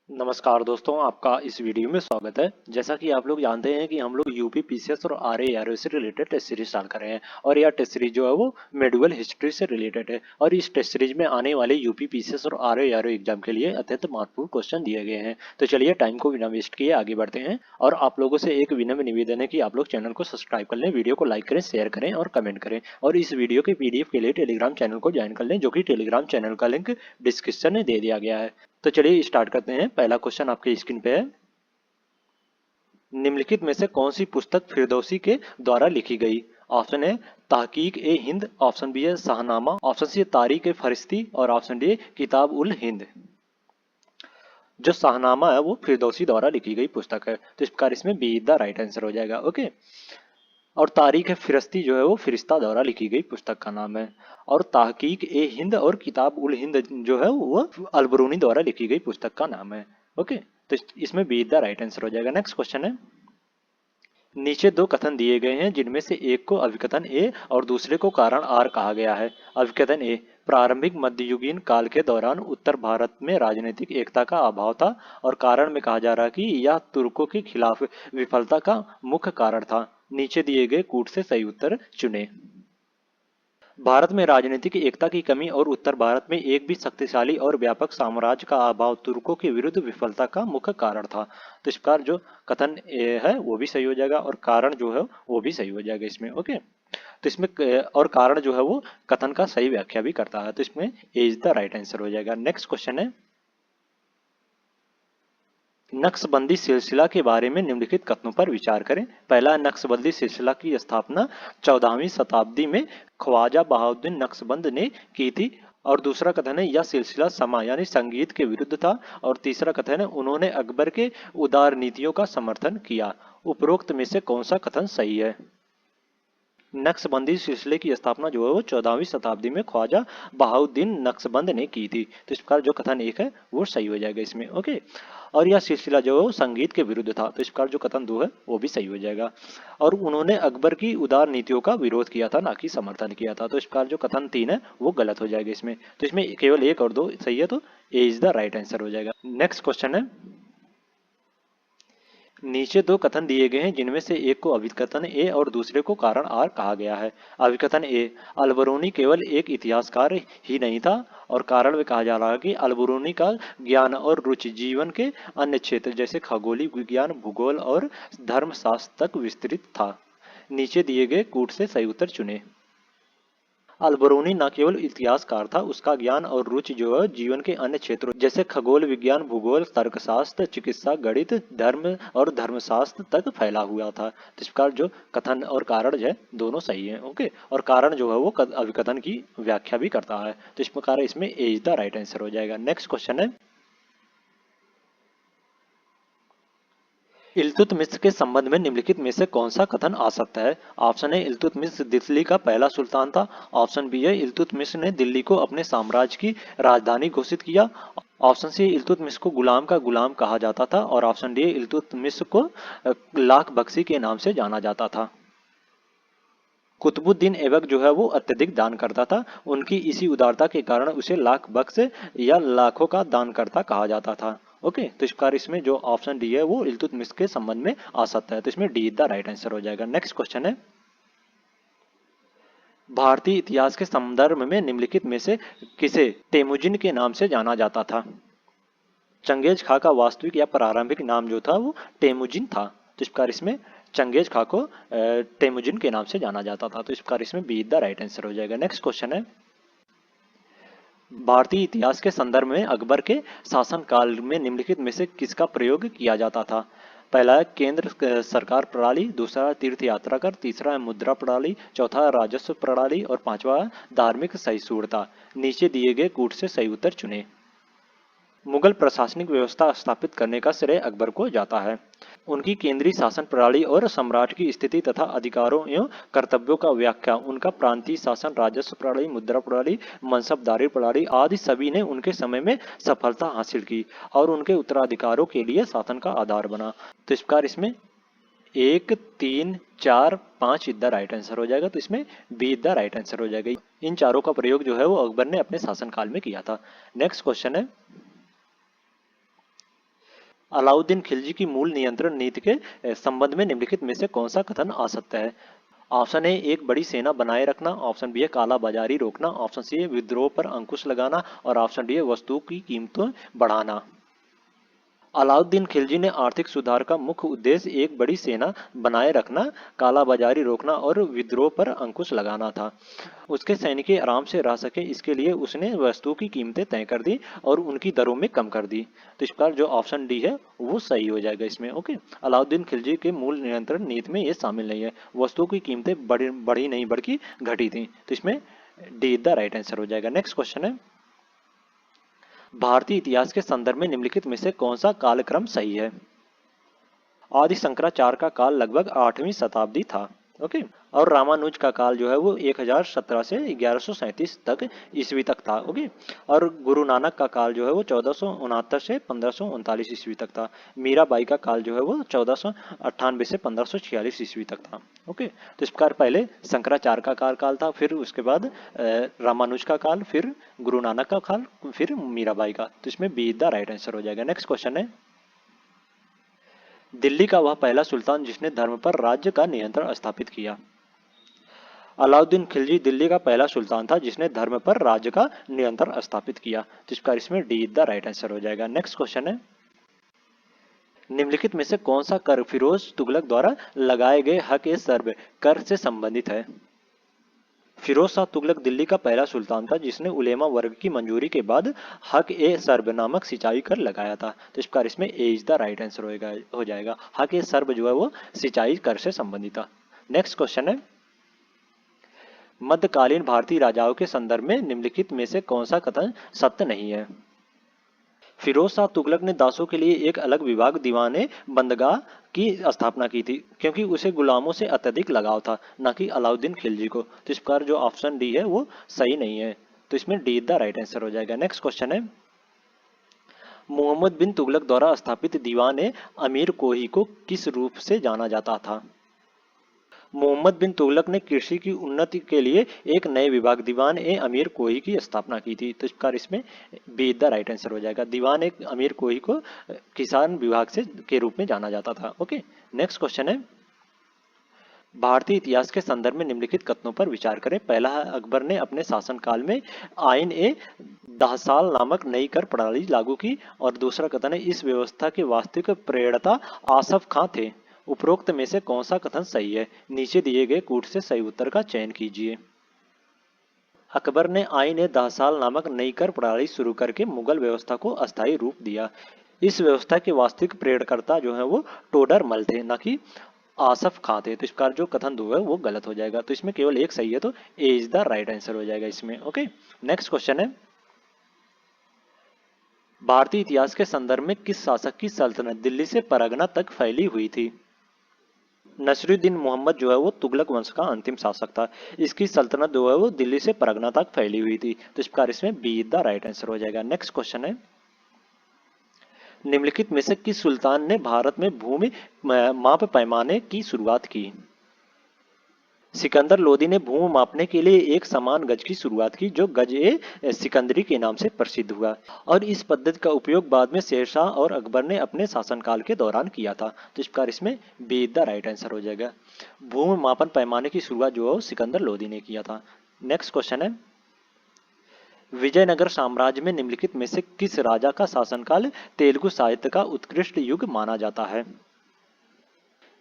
नमस्कार दोस्तों, आपका इस वीडियो में स्वागत है। जैसा कि आप लोग जानते हैं कि हम लोग यूपी पीसीएस और आरए से रिलेटेड टेस्ट सीरीज स्टार्ट कर रहे हैं और यह टेस्ट सीरीज जो है वो मेडिकल हिस्ट्री से रिलेटेड है और इस टेस्ट सीरीज में आने वाले यूपी पीसीएस और आरए एग्जाम के लिए अत्यंत महत्वपूर्ण क्वेश्चन दिए गए हैं। तो चलिए टाइम को बिना वेस्ट किए आगे बढ़ते हैं और आप लोगों से एक विनम्र निवेदन है कि आप लोग चैनल को सब्सक्राइब कर लें, वीडियो को लाइक करें, शेयर करें और कमेंट करें और इस वीडियो के पीडीएफ के लिए टेलीग्राम चैनल को ज्वाइन कर लें, जो कि टेलीग्राम चैनल का लिंक डिस्क्रिप्शन में दे दिया गया है। तो चलिए स्टार्ट करते हैं। पहला क्वेश्चन आपके स्क्रीन पे है। निम्नलिखित में से कौन सी पुस्तक फिरदौसी के द्वारा लिखी गई? ऑप्शन है तहकीक ए हिंद, ऑप्शन बी है शाहनामा, ऑप्शन सी है तारीख ए फरिश्ती और ऑप्शन डी किताब उल हिंद। जो शाहनामा है वो फिरदौसी द्वारा लिखी गई पुस्तक है, तो इस प्रकार इसमें बी द राइट आंसर हो जाएगा। ओके। और तारीख फिरस्ती जो है वो फिरिश्ता द्वारा लिखी गई पुस्तक का नाम है। और तहकीक ए हिंद और किताब उल हिंद जो है वो अलबरूनी द्वारा लिखी गई पुस्तक का नाम है। ओके, तो इसमें बी द राइट आंसर हो जाएगा। नेक्स्ट क्वेश्चन है। नीचे दो कथन दिए गए हैं जिनमें से एक को अभिकथन ए और दूसरे को कारण आर कहा गया है। अभिकथन ए, प्रारंभिक मध्ययुगीन काल के दौरान उत्तर भारत में राजनीतिक एकता का अभाव था और कारण में कहा जा रहा है कि यह तुर्कों के खिलाफ विफलता का मुख्य कारण था। नीचे दिए गए कूट से सही उत्तर चुने। भारत में राजनीतिक एकता की कमी और उत्तर भारत में एक भी शक्तिशाली और व्यापक साम्राज्य का अभाव तुर्कों के विरुद्ध विफलता का मुख्य कारण था। तो इस प्रकार जो कथन ए है वो भी सही हो जाएगा और कारण जो है वो भी सही हो जाएगा इसमें। ओके, तो इसमें और कारण जो है वो कथन का सही व्याख्या भी करता है, तो इसमें ए इज द राइट आंसर हो जाएगा। नेक्स्ट क्वेश्चन है। नक्शबंदी सिलसिला के बारे में निम्नलिखित कथनों पर विचार करें। पहला, नक्शबंदी सिलसिला की स्थापना 14वीं शताब्दी में ख्वाजा बहाउद्दीन नक्शबंद ने की थी। और दूसरा कथन है यह सिलसिला समा यानी संगीत के विरुद्ध था। और तीसरा कथन है उन्होंने अकबर के उदार नीतियों का समर्थन किया। उपरोक्त में से कौन सा कथन सही है? नक्शबंदी सिलसिले की स्थापना जो है वो 14वीं शताब्दी में ख्वाजा बहाउद्दीन नक्शबंद ने की थी। तो इस प्रकार जो कथन एक है वो सही हो जाएगा इसमें। ओके, और यह सिलसिला जो है वो संगीत के विरुद्ध था, तो इस प्रकार जो कथन दो है वो भी सही हो जाएगा। और उन्होंने अकबर की उदार नीतियों का विरोध किया था, ना कि समर्थन किया था, तो इस प्रकार जो कथन तीन है वो गलत हो जाएगा इसमें। तो इसमें केवल एक और दो सही है, तो ए इज द राइट आंसर हो जाएगा। नेक्स्ट क्वेश्चन है। नीचे दो कथन दिए गए हैं जिनमें से एक को अभिकथन ए और दूसरे को कारण आर कहा गया है। अभिकथन ए, अलबरूनी केवल एक इतिहासकार ही नहीं था और कारण में कहा जा रहा है कि अलबरूनी का ज्ञान और रुचि जीवन के अन्य क्षेत्र जैसे खगोलीय विज्ञान, भूगोल और धर्मशास्त्र तक विस्तृत था। नीचे दिए गए कूट से सही उत्तर चुने। अलबरूनी न केवल इतिहासकार था, उसका ज्ञान और रुचि जो है जीवन के अन्य क्षेत्रों जैसे खगोल विज्ञान, भूगोल, तर्कशास्त्र, चिकित्सा, गणित, धर्म और धर्मशास्त्र तक फैला हुआ था। तो इस प्रकार जो कथन और कारण जो है दोनों सही है। ओके, और कारण जो है वो अभिकथन की व्याख्या भी करता है, तो इस प्रकार इसमें ए इज द राइट आंसर हो जाएगा। नेक्स्ट क्वेश्चन है। इल्तुतमिश के संबंध में निम्नलिखित में से कौन सा कथन आ सकता है? ऑप्शन ए, इल्तुतमिश दिल्ली का पहला सुल्तान था। ऑप्शन बी है इल्तुतमिश ने दिल्ली को अपने साम्राज्य की राजधानी घोषित किया। ऑप्शन सी, इल्तुतमिश को गुलाम का गुलाम कहा जाता था और ऑप्शन डी, इल्तुतमिश को लाख बख्शी के नाम से जाना जाता था। कुतुबुद्दीन ऐबक जो है वो अत्यधिक दान करता था, उनकी इसी उदारता के कारण उसे लाख बख्श या लाखों का दानकर्ता कहा जाता था। ओके, तो इस प्रकार इसमें जो ऑप्शन डी है वो इल्तुतमिश के संबंध में आ सकता है, तो इसमें डी द राइट आंसर हो जाएगा। नेक्स्ट क्वेश्चन है। भारतीय इतिहास के संदर्भ में निम्नलिखित में से किसे तेमुजिन के नाम से जाना जाता था? चंगेज खा का वास्तविक या प्रारंभिक नाम जो था वो टेमुजिन था, तो इस प्रकार इसमें चंगेज खा को टेमुजिन के नाम से जाना जाता था, तो इस प्रकार इसमें बी द राइट आंसर हो जाएगा। नेक्स्ट क्वेश्चन है। भारतीय इतिहास के संदर्भ में अकबर के शासनकाल में निम्नलिखित में से किसका प्रयोग किया जाता था? पहला है केंद्र सरकार प्रणाली, दूसरा तीर्थ यात्रा कर, तीसरा है मुद्रा प्रणाली, चौथा है राजस्व प्रणाली और पांचवा है धार्मिक सहिष्णुता। नीचे दिए गए कूट से सही उत्तर चुने। मुगल प्रशासनिक व्यवस्था स्थापित करने का श्रेय अकबर को जाता है। उनकी केंद्रीय शासन प्रणाली और सम्राट की स्थिति तथा अधिकारों एवं कर्तव्यों का व्याख्या, उनका प्रांतीय शासन, राजस्व प्रणाली, मुद्रा प्रणाली, मनसबदारी प्रणाली आदि सभी ने उनके समय में सफलता हासिल की और उनके उत्तराधिकारों के लिए शासन का आधार बना। तो इस प्रकार इसमें एक, तीन, चार, पांच द राइट आंसर हो जाएगा, तो इसमें बी द राइट आंसर हो जाएगा। इन चारों का प्रयोग जो है वो अकबर ने अपने शासनकाल में किया था। नेक्स्ट क्वेश्चन है। अलाउद्दीन खिलजी की मूल नियंत्रण नीति के संबंध में निम्नलिखित में से कौन सा कथन आ सकता है? ऑप्शन ए एक बड़ी सेना बनाए रखना, ऑप्शन बी है काला बाजारी रोकना, ऑप्शन सी है विद्रोह पर अंकुश लगाना और ऑप्शन डी है वस्तुओं की कीमतें बढ़ाना। अलाउद्दीन खिलजी ने आर्थिक सुधार का मुख्य उद्देश्य एक बड़ी सेना बनाए रखना, काला बाजारी रोकना और विद्रोह पर अंकुश लगाना था। उसके सैनिक आराम से रह सके इसके लिए उसने वस्तुओं की कीमतें तय कर दी और उनकी दरों में कम कर दी। तो इस प्रकार जो ऑप्शन डी है वो सही हो जाएगा इसमें। ओके, अलाउद्दीन खिलजी के मूल नियंत्रण नीति में ये शामिल नहीं है, वस्तुओं की कीमतें बढ़ी नहीं बल्कि घटी थी। तो इसमें डी द राइट आंसर हो जाएगा। नेक्स्ट क्वेश्चन है, भारतीय इतिहास के संदर्भ में निम्नलिखित में से कौन सा कालक्रम सही है? आदि शंकराचार्य का काल लगभग 8वीं शताब्दी था। ओके, और रामानुज का काल जो है वो 1017 से 1137 तक ईस्वी तक था। ओके, और गुरु नानक का काल जो है वो 1469 से 1539 ईस्वी तक था। मीराबाई का काल जो है वो 1498 से 1546 ईस्वी तक था। ओके, तो इस प्रकार पहले शंकराचार्य का काल था, फिर उसके बाद रामानुज का काल, फिर गुरु नानक का काल, फिर मीराबाई का। तो इसमें बी द राइट आंसर हो जाएगा। नेक्स्ट क्वेश्चन है, दिल्ली का वह पहला सुल्तान जिसने धर्म पर राज्य का नियंत्रण स्थापित किया। अलाउद्दीन खिलजी दिल्ली का पहला सुल्तान था जिसने धर्म पर राज्य का नियंत्रण स्थापित किया। तो इसका इसमें डी द राइट आंसर हो जाएगा। नेक्स्ट क्वेश्चन है, निम्नलिखित में से कौन सा कर फिरोज तुगलक द्वारा लगाए गए हक ए सर्ब कर से संबंधित है? फिरोज शाह तुगलक दिल्ली का पहला सुल्तान था जिसने उलेमा वर्ग की मंजूरी के बाद हक ए सर्ब नामक सिंचाई कर लगाया था। तो इस प्रकार इसमें ए इज द राइट आंसर हो जाएगा। हक ए सर्ब जो है वो सिंचाई कर से संबंधित था। नेक्स्ट क्वेश्चन है, मध्यकालीन भारतीय राजाओं के संदर्भ में निम्नलिखित में से कौन सा कथन सत्य नहीं है? फिरोज शाह तुगलक ने दासों के लिए एक अलग विभाग दीवाने बंदगाह की स्थापना की थी क्योंकि उसे गुलामों से अत्यधिक लगाव था, न कि अलाउद्दीन खिलजी को। तो इस प्रकार जो ऑप्शन डी है वो सही नहीं है। तो इसमें डी द राइट आंसर हो जाएगा। नेक्स्ट क्वेश्चन है, मोहम्मद बिन तुगलक द्वारा स्थापित दीवाने अमीर कोही को किस रूप से जाना जाता था? मोहम्मद बिन तुगलक ने कृषि की उन्नति के लिए एक नए विभाग दीवान ए अमीर कोही की स्थापना की थी। तो इस प्रकार इसमें बी द राइट आंसर हो जाएगा। दीवान ए अमीर कोही को किसान विभाग से के रूप में जाना जाता था। ओके, नेक्स्ट क्वेश्चन है, भारतीय इतिहास के संदर्भ में निम्नलिखित कथनों पर विचार करें। पहला है, अकबर ने अपने शासनकाल में आइन ए दहसाल नामक नई कर प्रणाली लागू की। और दूसरा कथन है, इस व्यवस्था के वास्तविक प्रेरणा आसफ खां थे। उपरोक्त में से कौन सा कथन सही है? नीचे दिए गए कूट से सही उत्तर का चयन कीजिए। अकबर ने आइन ए दहसाल नामक नई कर प्रणाली शुरू करके मुगल व्यवस्था को अस्थायी रूप दिया। इस व्यवस्था के वास्तविक प्रेरणकर्ता जो है वो टोडर मल थे, न कि आसफ खां थे। तो इस प्रकार जो कथन दो है वो गलत हो जाएगा। तो इसमें केवल एक सही है, तो ए इज द राइट आंसर हो जाएगा इसमें। ओके, नेक्स्ट क्वेश्चन है, भारतीय इतिहास के संदर्भ में किस शासक की सल्तनत दिल्ली से परगना तक फैली हुई थी? नसरुद्दीन मोहम्मद जो है वो तुगलक वंश का अंतिम शासक था। इसकी सल्तनत जो है वो दिल्ली से परगना तक फैली हुई थी। तो इस प्रकार इसमें बी द राइट आंसर हो जाएगा। नेक्स्ट क्वेश्चन है, निम्नलिखित में से किस सुल्तान ने भारत में भूमि माप पैमाने की शुरुआत की? सिकंदर लोदी ने भूमि मापने के लिए एक समान गज की शुरुआत की जो गज ए सिकंदरी के नाम से प्रसिद्ध हुआ। और इस पद्धति का उपयोग बाद में शेरशाह और अकबर ने अपने शासनकाल के दौरान किया था। तो इस प्रकार इसमें बी द राइट आंसर हो जाएगा। भूमि मापन पैमाने की शुरुआत जो है सिकंदर लोदी ने किया था। नेक्स्ट क्वेश्चन है, विजयनगर साम्राज्य में निम्नलिखित में से किस राजा का शासनकाल तेलुगु साहित्य का उत्कृष्ट युग माना जाता है?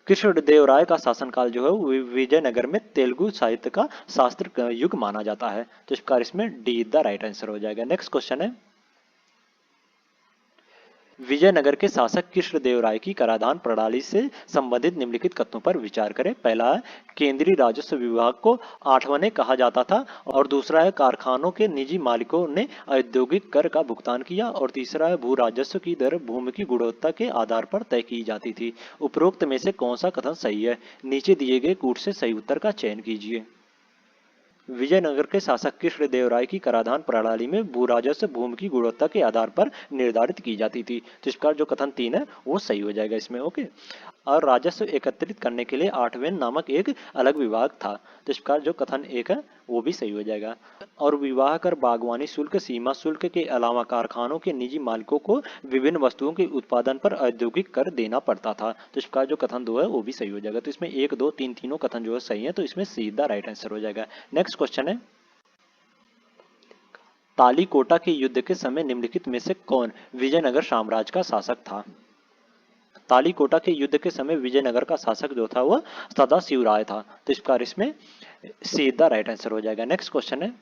कृष्णदेवराय का शासनकाल जो है विजयनगर में तेलुगु साहित्य का शास्त्र युग माना जाता है। तो इस प्रकार इसमें डी द राइट आंसर हो जाएगा। नेक्स्ट क्वेश्चन है, विजयनगर के शासक कृष्णदेवराय की कराधान प्रणाली से संबंधित निम्नलिखित कथनों पर विचार करें। पहला है, केंद्रीय राजस्व विभाग को आठवने कहा जाता था। और दूसरा है, कारखानों के निजी मालिकों ने औद्योगिक कर का भुगतान किया। और तीसरा है, भू राजस्व की दर भूमि की गुणवत्ता के आधार पर तय की जाती थी। उपरोक्त में से कौन सा कथन सही है? नीचे दिए गए कूट से सही उत्तर का चयन कीजिए। विजयनगर के शासक कृष्णदेवराय की कराधान प्रणाली में भू राजस्व भूमि की गुणवत्ता के आधार पर निर्धारित की जाती थी। तो इस प्रकार जो कथन 3 है वो सही हो जाएगा इसमें। ओके। और राजस्व एकत्रित करने के लिए आठवें नामक एक अलग विभाग था। तो इस प्रकार जो कथन 1 है वो भी सही हो जाएगा। और विवाह कर, बागवानी शुल्क, सीमा शुल्क के अलावा कारखानों के निजी मालिकों को विभिन्न वस्तुओं के उत्पादन पर औद्योगिक कर देना पड़ता था। तो इस प्रकार जो कथन 2 है वो भी सही हो जाएगा। तो इसमें 1, 2, 3 तीनों कथन जो है सही है। तो इसमें सीधा राइट आंसर हो जाएगा। नेक्स्ट क्वेश्चन है, तालीकोटा के युद्ध के समय निम्नलिखित में से कौन विजयनगर साम्राज्य का शासक था? तालीकोटा के युद्ध के समय विजयनगर का शासक जो था वह सदाशिव राय था। तो इस प्रकार इसमें सीधा राइट आंसर हो जाएगा। नेक्स्ट क्वेश्चन है,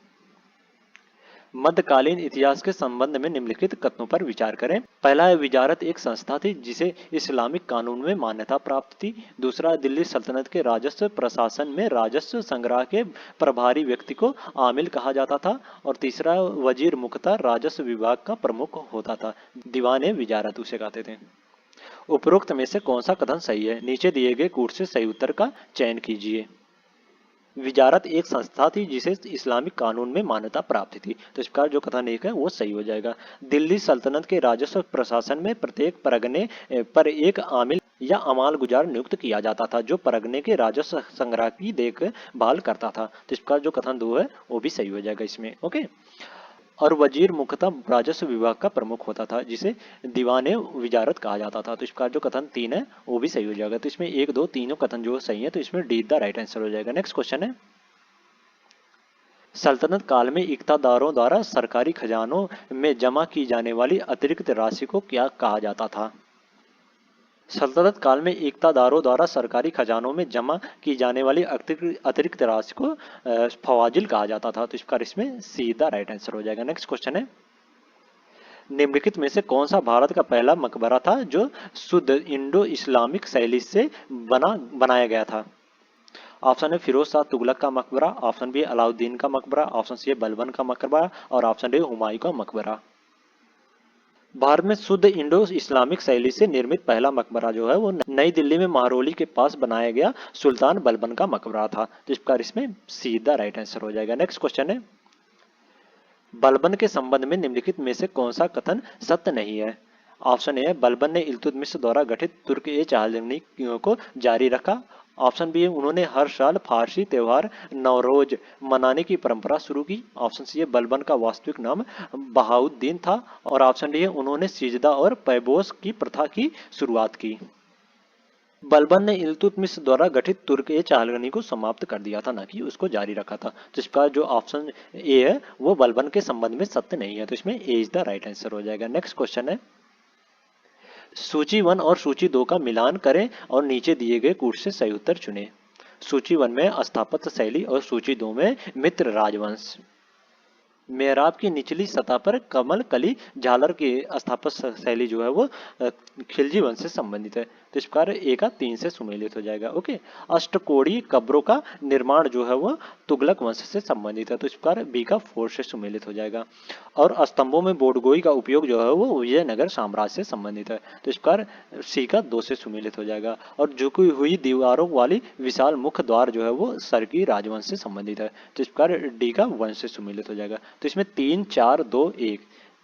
मध्यकालीन इतिहास के संबंध में निम्नलिखित कथनों पर विचार करें। पहला है, विजारत एक संस्था थी जिसे इस्लामिक कानून में मान्यता प्राप्त थी। दूसरा, दिल्ली सल्तनत के राजस्व प्रशासन में राजस्व संग्रह के प्रभारी व्यक्ति को आमिल कहा जाता था। और तीसरा, वजीर मुख्तार राजस्व विभाग का प्रमुख होता था। दीवान विजारत उसे कहते थे। उपरोक्त में से कौन सा कथन सही है? नीचे दिए गए कूट से सही उत्तर का चयन कीजिए। विजारत एक संस्था थी जिसे इस्लामिक कानून में मान्यता प्राप्त थी। तो इस प्रकार जो कथन 1 है वो सही हो जाएगा। दिल्ली सल्तनत के राजस्व प्रशासन में प्रत्येक परगने पर एक आमिल या अमाल गुजार नियुक्त किया जाता था जो परगने के राजस्व संग्रह की देखभाल करता था। तो इस प्रकार जो कथन 2 है वो भी सही हो जाएगा इसमें। ओके। और वजीर मुख्यतः राजस्व विभाग का प्रमुख होता था जिसे दीवाने विजारत कहा जाता था। तो इसका जो कथन 3 है वो भी सही हो जाएगा। तो इसमें 1, 2 तीनों कथन जो सही है। तो इसमें डी द राइट आंसर हो जाएगा। नेक्स्ट क्वेश्चन है, सल्तनत काल में इक्तादारों द्वारा सरकारी खजानों में जमा की जाने वाली अतिरिक्त राशि को क्या कहा जाता था? सल्तनत काल में इक्तादारों द्वारा सरकारी खजानों में जमा की जाने वाली अतिरिक्त राशि को फवाजिल कहा जाता था। तो इसका इसमें सीधा राइट आंसर हो जाएगा। नेक्स्ट क्वेश्चन है, निम्नलिखित में से कौन सा भारत का पहला मकबरा था जो शुद्ध इंडो इस्लामिक शैली से बनाया गया था? ऑप्शन है फिरोज शाह तुगलक का मकबरा, ऑप्शन बी अलाउद्दीन का मकबरा, ऑप्शन सी बलबन का मकबरा और ऑप्शन डी हुमायूं का मकबरा। भारत में शुद्ध इंडो इस्लामिक शैली से निर्मित पहला मकबरा जो है वो नई दिल्ली में महरौली के पास बनाया गया सुल्तान बलबन का मकबरा था। तो इस प्रकार इसमें सीधा राइट आंसर हो जाएगा। नेक्स्ट क्वेश्चन है, बलबन के संबंध में निम्नलिखित में से कौन सा कथन सत्य नहीं है? ऑप्शन ए, बलबन ने इल्तुतमिश द्वारा गठित तुर्क ए चालनी को जारी रखा। ऑप्शन बी, उन्होंने हर साल फारसी त्योहार नवरोज मनाने की परंपरा शुरू की। ऑप्शन सी, बलबन का वास्तविक नाम बहाउद्दीन था। और ऑप्शन डी, उन्होंने सिजदा और पैबोस की प्रथा की शुरुआत की। बलबन ने इल्तुतमिश द्वारा गठित तुर्क ए चालनी को समाप्त कर दिया था, न कि उसको जारी रखा था। तो इसका जो ऑप्शन ए है वो बलबन के संबंध में सत्य नहीं है। तो इसमें ए इज द राइट आंसर हो जाएगा। नेक्स्ट क्वेश्चन है, सूची 1 और सूची 2 का मिलान करें और नीचे दिए गए कूट से सही उत्तर चुनें। सूची 1 में स्थापत्य शैली और सूची 2 में मित्र राजवंश। मेहराब की निचली सतह पर कमल कली झालर की स्थापत्य शैली जो है वो खिलजी वंश से संबंधित है। तो इस प्रकार ए का 3 से सुमेलित हो जाएगा। ओके। अष्टकोणीय कब्रों का निर्माण जो है वो तुगलक वंश से संबंधित है। तो इस प्रकार बी का 4 से सुमेलित हो जाएगा। और स्तंभों में बोडगोई का उपयोग जो है वो विजयनगर साम्राज्य से संबंधित है। तो इस प्रकार सी का 2 से सुमेलित हो जाएगा। और झुकी हुई दीवारों वाली विशाल मुख्य द्वार जो है वो सरकी राजवंश से संबंधित है। तो इस प्रकार डी का 1 से सुमेलित हो जाएगा। तो इसमें 3, 4, 2, 1,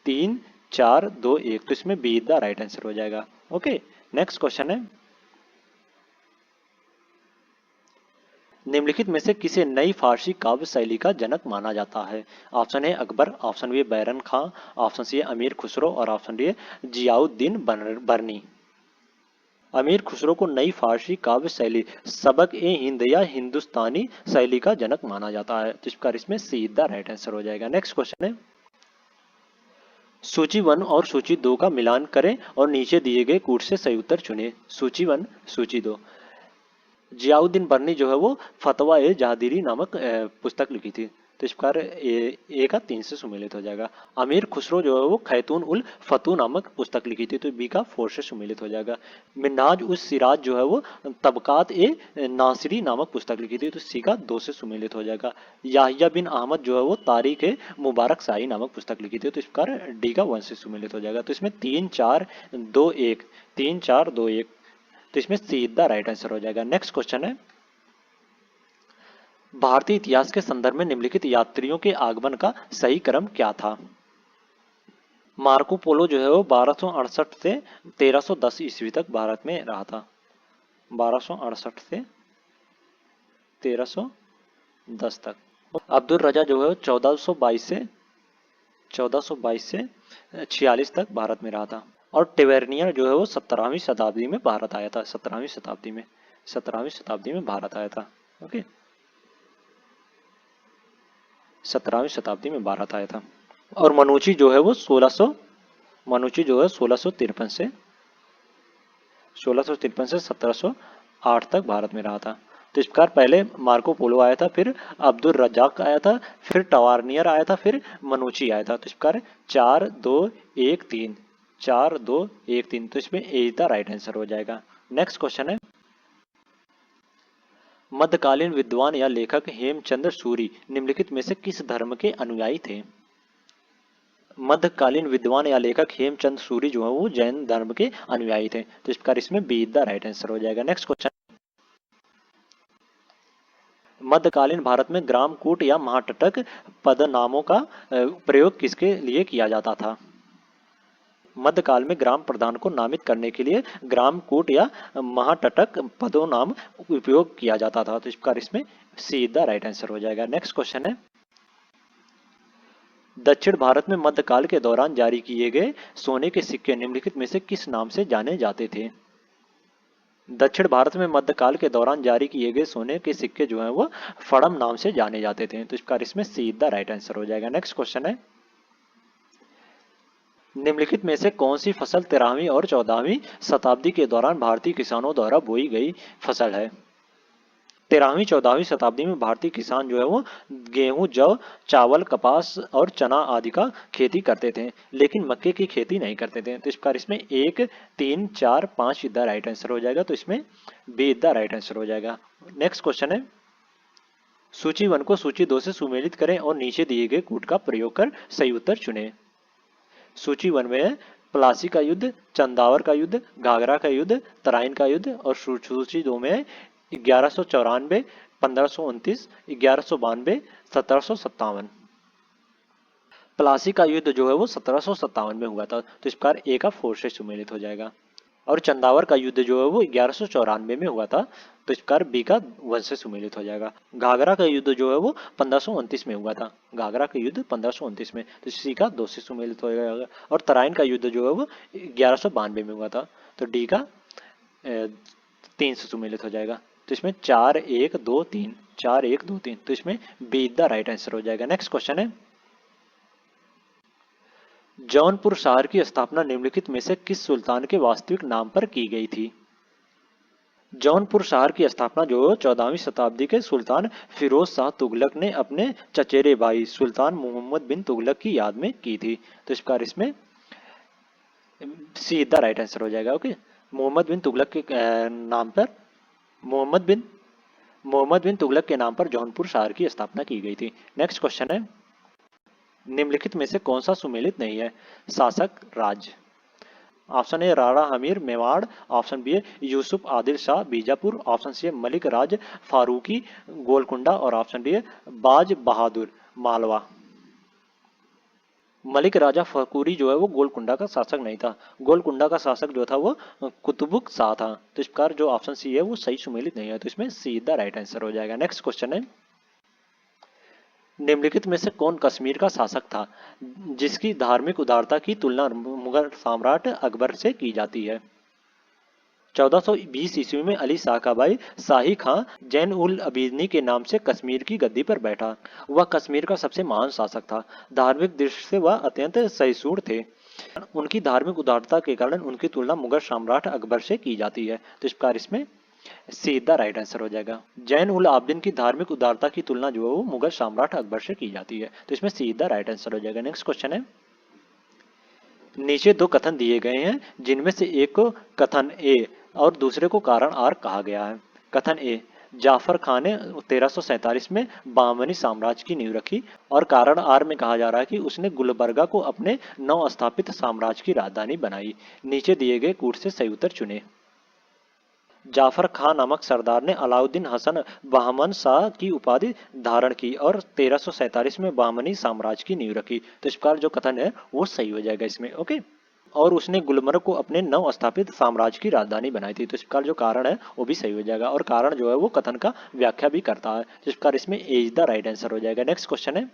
3, 4, 2, 1। तो इसमें बी द राइट आंसर हो जाएगा। ओके। नेक्स्ट क्वेश्चन है, निम्नलिखित में से किसे नई फारसी काव्य शैली का जनक माना जाता है? Option A Akbar, option B Bairam Khan, option C Amir Khusro और ऑप्शन डी जियाउद्दीन बरनी। अमीर खुसरो को नई फारसी काव्य शैली सबक ए हिंद या हिंदुस्तानी शैली का जनक माना जाता है। तो इसका इसमें सीधा राइट आंसर हो जाएगा। नेक्स्ट क्वेश्चन है, सूची 1 और सूची 2 का मिलान करें और नीचे दिए गए कूट से सही उत्तर चुनें। सूची 1, सूची 2। जियाउद्दीन बर्नी जो है वो फतवा ए जहादिरी नामक पुस्तक लिखी थी। तो इस प्रकार ए का 3 से सुमेलित हो जाएगा। अमीर खुसरो जो है वो खैतून उल फतू नामक पुस्तक लिखी थी। तो बी का 4 से सुमेलित हो जाएगा। मिन्हाज उस सिराज जो है वो तबकात ए नासिरी नामक पुस्तक लिखी थी। तो सी का 2 से सुमेलित हो जाएगा। याहिया बिन अहमद जो है वो तारीख ए मुबारक शाही नामक पुस्तक लिखी थी। तो इस प्रकार डी का 1 से सुमेलित हो जाएगा। तो इसमें 3, 4, 2, 1, 3, 4, 2, 1। तो इसमें सीधा राइट आंसर हो जाएगा। नेक्स्ट क्वेश्चन है, भारतीय इतिहास के संदर्भ में निम्नलिखित यात्रियों के आगमन का सही क्रम क्या था? मार्को पोलो जो है वो 1268 से 1310 ईस्वी तक भारत में रहा था। 1268 से 1310 तक। अब्दुल रजा जो है 1422 से 46 तक भारत में रहा था। और टेवेर्नियर जो है वो 17वीं शताब्दी में भारत आया था। 17वीं शताब्दी में भारत आया था। ओके, 17वीं शताब्दी में भारत आया था। और मनुची जो है वो 1653 से 1708 तक भारत में रहा था। तो इस प्रकार पहले मार्को पोलो आया था, फिर अब्दुल रजाक आया था, फिर टवार्नियर आया था, फिर मनुची आया था। तो इस प्रकार 4 2 1 3 4 2 1 3, तो इसमें ए इज द राइट आंसर हो जाएगा। नेक्स्ट क्वेश्चन है, मध्यकालीन विद्वान या लेखक हेमचंद्र सूरी निम्नलिखित में से किस धर्म के अनुयायी थे? मध्यकालीन विद्वान या लेखक हेमचंद सूरी जो है वो जैन धर्म के अनुयायी थे। तो इस प्रकार इसमें बी द राइट आंसर हो जाएगा। नेक्स्ट क्वेश्चन, मध्यकालीन भारत में ग्रामकूट या महाटटक पदनामों का प्रयोग किसके लिए किया जाता था? मध्यकाल में ग्राम प्रधान को नामित करने के लिए ग्रामकूट या महाटटक पदोनाम उपयोग किया जाता था। तो इस प्रकार इसमें सी द राइट आंसर हो जाएगा। नेक्स्ट क्वेश्चन है, दक्षिण भारत में मध्यकाल के दौरान जारी किए गए सोने के सिक्के निम्नलिखित में से किस नाम से जाने जाते थे? दक्षिण भारत में मध्यकाल के दौरान जारी किए गए सोने के सिक्के जो हैं वो फड़म नाम से जाने जाते थे। तो इस प्रकार इसमें सी द राइट आंसर हो जाएगा। नेक्स्ट क्वेश्चन है, निम्नलिखित में से कौन सी फसल 13वीं और 14वीं शताब्दी के दौरान भारतीय किसानों द्वारा बोई गई फसल है? 13वीं 14वीं शताब्दी में भारतीय किसान जो है वो गेहूं, जौ, चावल, कपास और चना आदि का खेती करते थे, लेकिन मक्के की खेती नहीं करते थे। तो इस प्रकार इसमें 1 3 4 5 द राइट आंसर हो जाएगा। तो इसमें बी द राइट आंसर हो जाएगा। नेक्स्ट क्वेश्चन है, सूची 1 को सूची 2 से सुमेलित करें और नीचे दिए गए कूट का प्रयोग कर सही उत्तर चुनें। सूची 1 में है प्लासी का युद्ध, चंदावर का युद्ध, घाघरा का युद्ध, तराइन का युद्ध। और सूची 2 में है 1194, 1529, 1192, 1757। प्लासी का युद्ध जो है वो 1757 में हुआ था। तो इस प्रकार ए का 4 से सुमेलित हो जाएगा। और चंदावर का युद्ध जो है वो 1194 में हुआ था। तो इस प्रकार बी का 1 से सुमेलित हो जाएगा। घाघरा का युद्ध जो है वो 1529 में हुआ था। घाघरा का युद्ध 1529 में, तो सी का 2 से सुमेलित हो जाएगा। और तराइन का युद्ध जो है वो 1192 में हुआ था। तो डी का 3 से सुमेलित हो जाएगा। तो इसमें 4 1 2 3 4 1 2 3, तो इसमें बी द राइट आंसर हो जाएगा। नेक्स्ट क्वेश्चन है, जौनपुर शहर की स्थापना निम्नलिखित में से किस सुल्तान के वास्तविक नाम पर की गई थी? जौनपुर शहर की स्थापना जो 14वीं शताब्दी के सुल्तान फिरोज शाह तुगलक ने अपने चचेरे भाई सुल्तान मोहम्मद बिन तुगलक की याद में की थी। तो इस प्रकार इसमें सी द राइट आंसर हो जाएगा। ओके, मोहम्मद बिन तुगलक के नाम पर मोहम्मद बिन तुगलक के नाम पर जौनपुर शहर की स्थापना की गई थी। नेक्स्ट क्वेश्चन है, निम्नलिखित में से कौन सा सुमेलित नहीं है? शासक राज्य। Option A Rana Hamir Mewar, option B Yusuf Adil Shah Bijapur, option C Malik Raj Faruqi Golconda और ऑप्शन डी बाज बहादुर मालवा। मलिक राजा फकूरी जो है वो गोलकुंडा का शासक नहीं था। गोलकुंडा का शासक जो था वो कुतुबुक शाह था। तो इस प्रकार जो ऑप्शन सी है वो सही सुमेलित नहीं है। तो इसमें सी द राइट आंसर हो जाएगा। नेक्स्ट क्वेश्चन है, निम्नलिखित में से कौन कश्मीर का शासक था जिसकी धार्मिक उदारता की तुलना मुगल सम्राट अकबर से की जाती है? 1420 ईस्वी में अली शाह का भाई शाही खां जैन उल अबिदनी के नाम से कश्मीर की गद्दी पर बैठा। वह कश्मीर का सबसे महान शासक था। धार्मिक दृष्टि से वह अत्यंत सहिष्णु थे। उनकी धार्मिक उदारता के कारण उनकी तुलना मुगल सम्राट अकबर से की जाती है। तो इस प्रकार इसमें सीधा राइट आंसर हो जाएगा। जैन उल आबिदीन की धार्मिक उदारता की तुलना जो है वो मुगल सम्राट अकबर से की जाती है। तो इसमें सीधा राइट आंसर हो जाएगा। नेक्स्ट क्वेश्चन है, नीचे 2 कथन दिए गए हैं जिनमें से एक को कथन ए और दूसरे को कारण आर कहा गया है। कथन ए, जाफर खान ने 1347 में बामनी साम्राज्य की नींव रखी। और कारण आर में कहा जा रहा है कि उसने गुलबर्गा को अपने नव स्थापित साम्राज्य की राजधानी बनाई। नीचे दिए गए कूट से सही उत्तर चुने। जाफर खां नामक सरदार ने अलाउद्दीन हसन बहमन शाह की उपाधि धारण की और 1347 में बहमनी साम्राज्य की नींव रखी। तो इस प्रकार जो कथन है वो सही हो जाएगा इसमें। ओके। और उसने गुलमर्ग को अपने नव स्थापित साम्राज्य की राजधानी बनाई थी। तो इस प्रकार जो कारण है वो भी सही हो जाएगा और कारण जो है वो कथन का व्याख्या भी करता है। तो इस प्रकार इसमें ए इज द राइट आंसर हो जाएगा। नेक्स्ट क्वेश्चन है,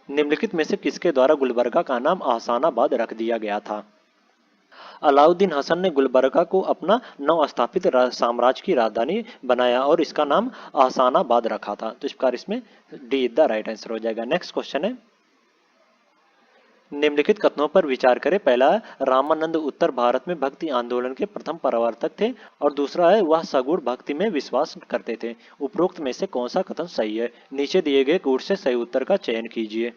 निम्नलिखित में से किसके द्वारा गुलबर्गा का नाम आहसानाबाद रख दिया गया था? अलाउद्दीन हसन ने गुलबर्गा को अपना नव स्थापित साम्राज्य की राजधानी बनाया और इसका नाम आहसानाबाद रखा था। तो इस प्रकार इसमें D is the right answer हो जाएगा। नेक्स्ट क्वेश्चन है, निम्नलिखित कथनों पर विचार करें। पहला है रामानंद उत्तर भारत में भक्ति आंदोलन के प्रथम प्रवर्तक थे और दूसरा है वह सगुण भक्ति में विश्वास करते थे। उपरोक्त में से कौन सा कथन सही है? नीचे दिए गए गुण से सही उत्तर का चयन कीजिए।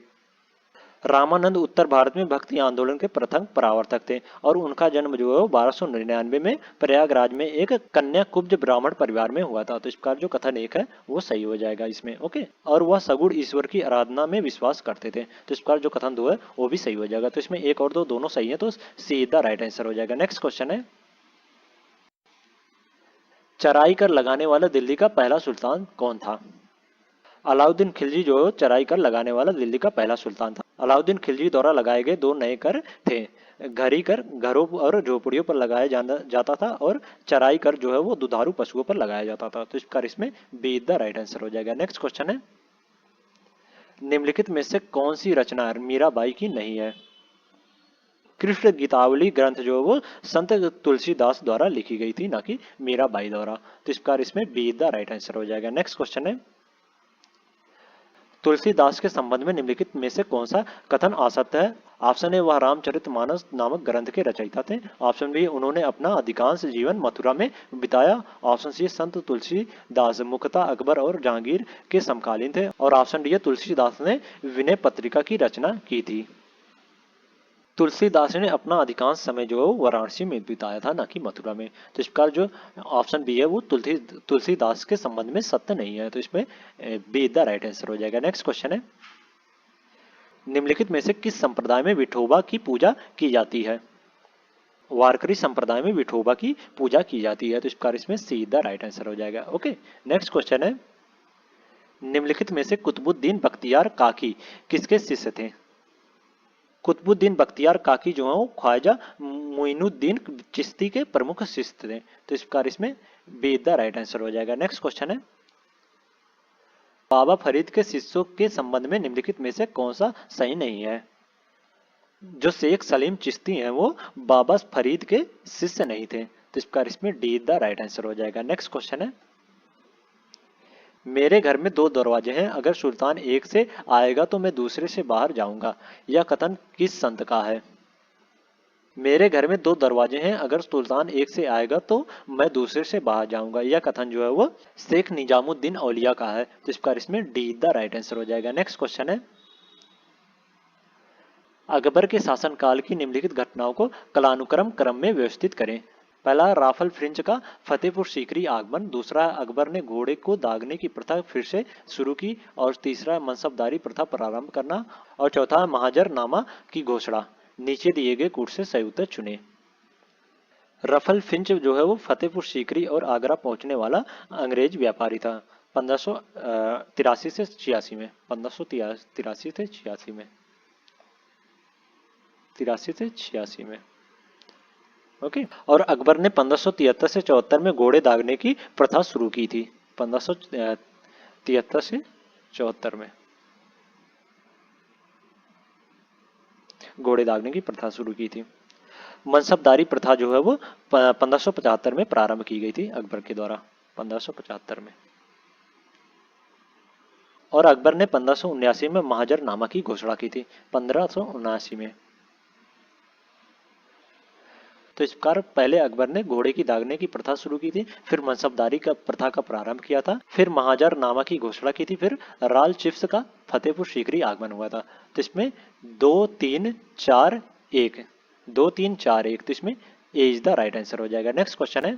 रामानंद उत्तर भारत में भक्ति आंदोलन के प्रथम प्रवर्तक थे और उनका जन्म जो है वो 1299 में प्रयागराज में एक कन्या कुब्ज ब्राह्मण परिवार में हुआ था। तो इस प्रकार जो कथन एक है वो सही हो जाएगा इसमें। ओके। और वह सगुण ईश्वर की आराधना में विश्वास करते थे। तो इस प्रकार जो कथन दो है वो भी सही हो जाएगा। तो इसमें एक और दो दोनों सही है, तो सीधा राइट आंसर हो जाएगा। नेक्स्ट क्वेश्चन है, चराई कर लगाने वाला दिल्ली का पहला सुल्तान कौन था? अलाउद्दीन खिलजी जो चराई कर लगाने वाला दिल्ली का पहला सुल्तान था। अलाउद्दीन खिलजी द्वारा लगाए गए दो नए कर थे। घरी कर घरों और झोपड़ियों पर लगाया जाता था और चराई कर जो है वो दुधारू पशुओं पर लगाया जाता था। तो इस प्रकार इसमें बी द राइट आंसर हो जाएगा। नेक्स्ट क्वेश्चन है, निम्नलिखित में से कौन सी रचना मीराबाई की नहीं है? कृष्ण गीतावली ग्रंथ जो है वो संत तुलसीदास द्वारा लिखी गई थी, ना कि मीराबाई द्वारा। तो इस प्रकार इसमें बी द राइट आंसर हो जाएगा। नेक्स्ट क्वेश्चन है, तुलसीदास के संबंध में निम्नलिखित में से कौन सा कथन असत्य है? ऑप्शन ए वह रामचरितमानस नामक ग्रंथ के रचयिता थे। ऑप्शन बी उन्होंने अपना अधिकांश जीवन मथुरा में बिताया। ऑप्शन सी संत तुलसीदास मुख्यतः अकबर और जहांगीर के समकालीन थे और ऑप्शन डी है तुलसीदास ने विनय पत्रिका की रचना की थी। तुलसीदास ने अपना अधिकांश समय जो है वो वाराणसी में बिताया था, ना कि मथुरा में। तो इस प्रकार जो ऑप्शन बी है वो तुलसीदास के संबंध में सत्य नहीं है। तो इसमें बी द राइट आंसर हो जाएगा। नेक्स्ट क्वेश्चन है, निम्नलिखित में से किस संप्रदाय में विठोबा की पूजा की जाती है? वारकरी संप्रदाय में विठोबा की पूजा की जाती है। तो इस प्रकार इसमें सी द राइट आंसर हो जाएगा। ओके। नेक्स्ट क्वेश्चन है, निम्नलिखित में से कुतुबुद्दीन बख्तियार काकी किसके शिष्य थे? कुतुबुद्दीन बख्तियार काकी जो है वो ख्वाजा मोइनुद्दीन चिश्ती के प्रमुख शिष्य थे। तो इस प्रकार इसमें बी द राइट आंसर हो जाएगा। नेक्स्ट क्वेश्चन है, बाबा फरीद के शिष्यों के संबंध में निम्नलिखित में से कौन सा सही नहीं है? जो शेख सलीम चिश्ती हैं वो बाबा फरीद के शिष्य नहीं थे। तो इस प्रकार इसमें डी द राइट आंसर हो जाएगा। नेक्स्ट क्वेश्चन है, मेरे घर में दो दरवाजे हैं, अगर सुल्तान एक से आएगा तो मैं दूसरे से बाहर जाऊंगा। यह कथन किस संत का है? मेरे घर में दो दरवाजे हैं, अगर सुल्तान एक से आएगा तो मैं दूसरे से बाहर जाऊंगा। यह कथन जो है वो शेख निजामुद्दीन औलिया का है। तो इस प्रकार इसमें डी द राइट आंसर हो जाएगा। नेक्स्ट क्वेश्चन है, अकबर के शासनकाल की निम्नलिखित घटनाओं को कालानुक्रम क्रम में व्यवस्थित करें। पहला राफल फ्रिंज का फतेहपुर सीकरी आगमन, दूसरा अकबर ने घोड़े को दागने की प्रथा फिर से शुरू की और तीसरा मनसबदारी प्रथा प्रारंभ करना और चौथा महाजरनामा की घोषणा। नीचे दिए गए कूट से सही उत्तर चुने। रफल फिंच जो है वो फतेहपुर सीकरी और आगरा पहुंचने वाला अंग्रेज व्यापारी था 1583 से 86 में। 1583 से 86 में, 83 से 86 में। ओके। और अकबर ने 1573 से 74 में घोड़े दागने की प्रथा शुरू की थी। 1573 से 74 में घोड़े दागने की प्रथा शुरू की थी। मनसबदारी प्रथा जो है वो 1575 में प्रारंभ की गई थी अकबर के द्वारा, 1575 में। और अकबर ने 1579 में महाजरनामा की घोषणा की थी, 1579 में। तो इस प्रकार पहले अकबर ने घोड़े की दागने की प्रथा शुरू की थी, फिर मनसबदारी का प्रथा का प्रारंभ किया था, फिर महाजरनामा की घोषणा की थी, फिर राल चिफ्स का फतेहपुर सीकरी आगमन हुआ था। तो इसमें 2 3 4 1, 2 3 4 1, तो इसमें ए इज द राइट आंसर हो जाएगा। नेक्स्ट क्वेश्चन है,